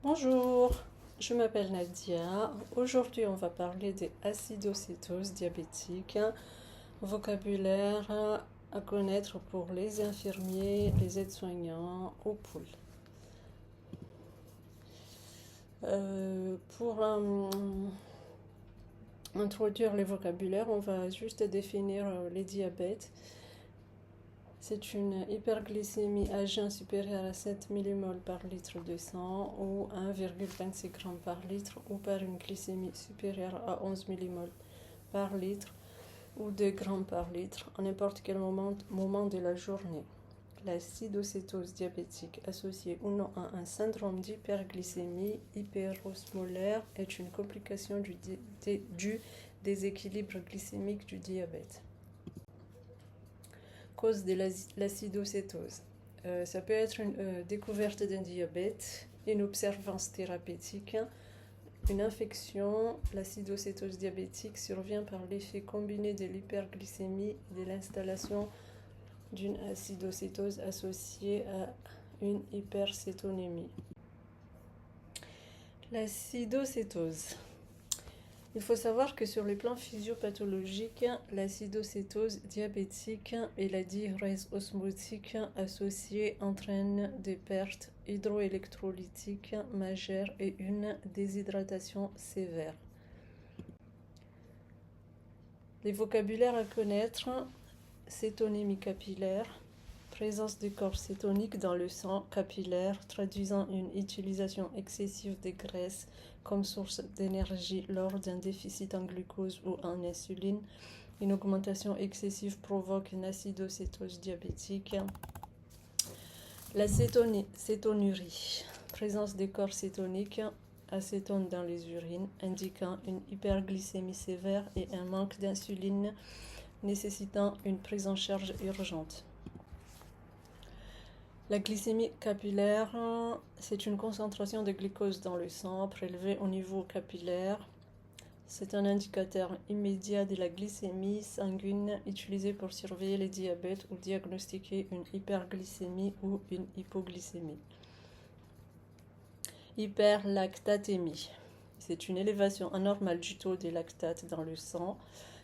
Bonjour, je m'appelle Nadia. Aujourd'hui, on va parler des acidocétoses diabétiques, vocabulaire à connaître pour les infirmiers, les aides-soignants ou poules. Pour introduire les vocabulaires, on va juste définir les diabètes. C'est une hyperglycémie à jeun supérieure à 7 mmol par litre de sang ou 1,26 g par litre ou par une glycémie supérieure à 11 mmol par litre ou 2 g par litre à n'importe quel moment de la journée. L'acidocétose diabétique associée ou non à un syndrome d'hyperglycémie hyperosmolaire est une complication du déséquilibre glycémique du diabète. Cause de l'acidocétose. Ça peut être une découverte d'un diabète, une observance thérapeutique, une infection. L'acidocétose diabétique survient par l'effet combiné de l'hyperglycémie et de l'installation d'une acidocétose associée à une hypercétonémie. L'acidocétose. Il faut savoir que sur le plan physiopathologique, l'acidocétose diabétique et la diurèse osmotique associée entraînent des pertes hydroélectrolytiques majeures et une déshydratation sévère. Les vocabulaires à connaître: cétonémie capillaire, présence de corps cétonique dans le sang capillaire, traduisant une utilisation excessive des graisses comme source d'énergie lors d'un déficit en glucose ou en insuline. Une augmentation excessive provoque une acidocétose diabétique. La cétonurie, présence des corps cétoniques, acétone dans les urines, indiquant une hyperglycémie sévère et un manque d'insuline nécessitant une prise en charge urgente. La glycémie capillaire, c'est une concentration de glucose dans le sang prélevée au niveau capillaire. C'est un indicateur immédiat de la glycémie sanguine utilisé pour surveiller les diabètes ou diagnostiquer une hyperglycémie ou une hypoglycémie. Hyperlactatémie. C'est une élévation anormale du taux de lactate dans le sang,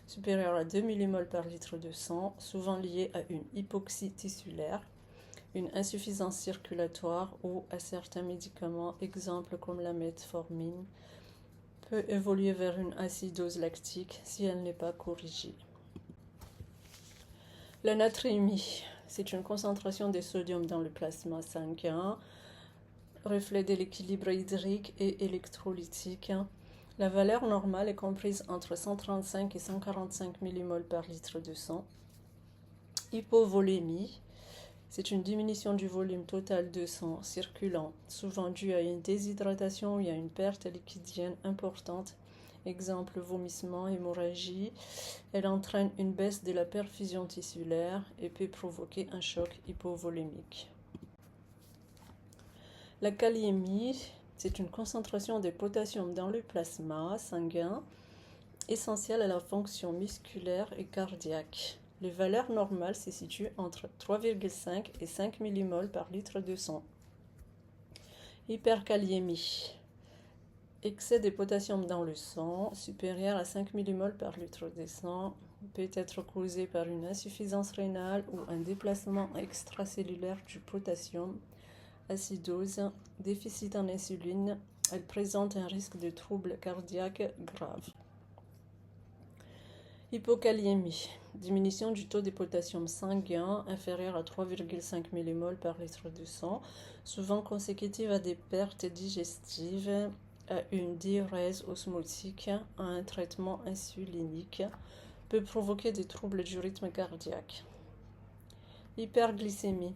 supérieure à 2 mmol par litre de sang, souvent liée à une hypoxie tissulaire, une insuffisance circulatoire ou à certains médicaments, exemples comme la metformine, peut évoluer vers une acidose lactique si elle n'est pas corrigée. La natrémie, c'est une concentration de sodium dans le plasma sanguin, reflet de l'équilibre hydrique et électrolytique. La valeur normale est comprise entre 135 et 145 mmol par litre de sang. Hypovolémie, c'est une diminution du volume total de sang circulant, souvent due à une déshydratation ou à une perte liquidienne importante, exemple vomissement, hémorragie. Elle entraîne une baisse de la perfusion tissulaire et peut provoquer un choc hypovolémique. La kaliémie, c'est une concentration de potassium dans le plasma sanguin, essentielle à la fonction musculaire et cardiaque. Les valeurs normales se situent entre 3,5 et 5 mmol par litre de sang. Hyperkaliémie. Excès de potassium dans le sang, supérieur à 5 mmol par litre de sang, peut être causé par une insuffisance rénale ou un déplacement extracellulaire du potassium. Acidose, déficit en insuline, elle présente un risque de troubles cardiaques graves. Hypokaliémie, diminution du taux de potassium sanguin inférieur à 3,5 mmol par litre de sang, souvent consécutive à des pertes digestives, à une diurèse osmotique, à un traitement insulinique, peut provoquer des troubles du rythme cardiaque. Hyperglycémie,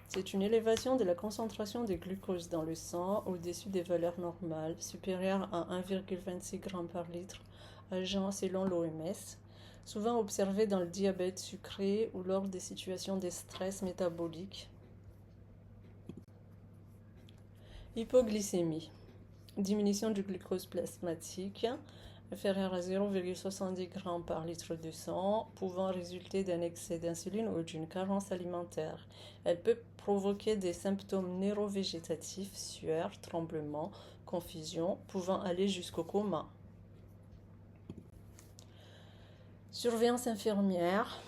c'est une élévation de la concentration de glucose dans le sang au-dessus des valeurs normales, supérieures à 1,26 g par litre, agent selon l'OMS, souvent observée dans le diabète sucré ou lors des situations de stress métabolique. Hypoglycémie, diminution du glucose plasmatique, inférieur à 0,70 g par litre de sang, pouvant résulter d'un excès d'insuline ou d'une carence alimentaire. Elle peut provoquer des symptômes neurovégétatifs, sueur, tremblements, confusion, pouvant aller jusqu'au coma. Surveillance infirmière,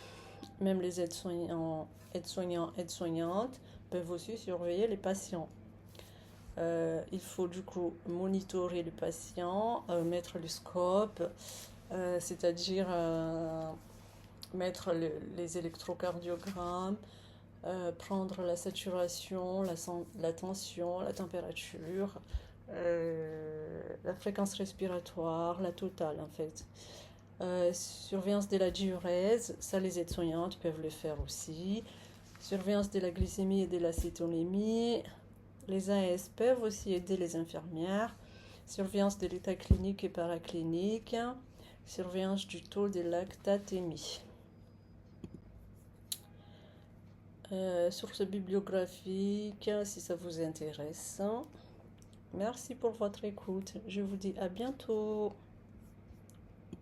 même les aides-soignants, aides-soignantes peuvent aussi surveiller les patients. Il faut du coup monitorer le patient, mettre le scope, c'est-à-dire mettre les électrocardiogrammes, prendre la saturation, la tension, la température, la fréquence respiratoire, la totale en fait. Surveillance de la diurèse, ça les aides-soignantes peuvent le faire aussi. Surveillance de la glycémie et de l'acétonémie. Les AS peuvent aussi aider les infirmières. Surveillance de l'état clinique et paraclinique. Surveillance du taux de lactatémie. Sources bibliographiques, si ça vous intéresse. Merci pour votre écoute. Je vous dis à bientôt.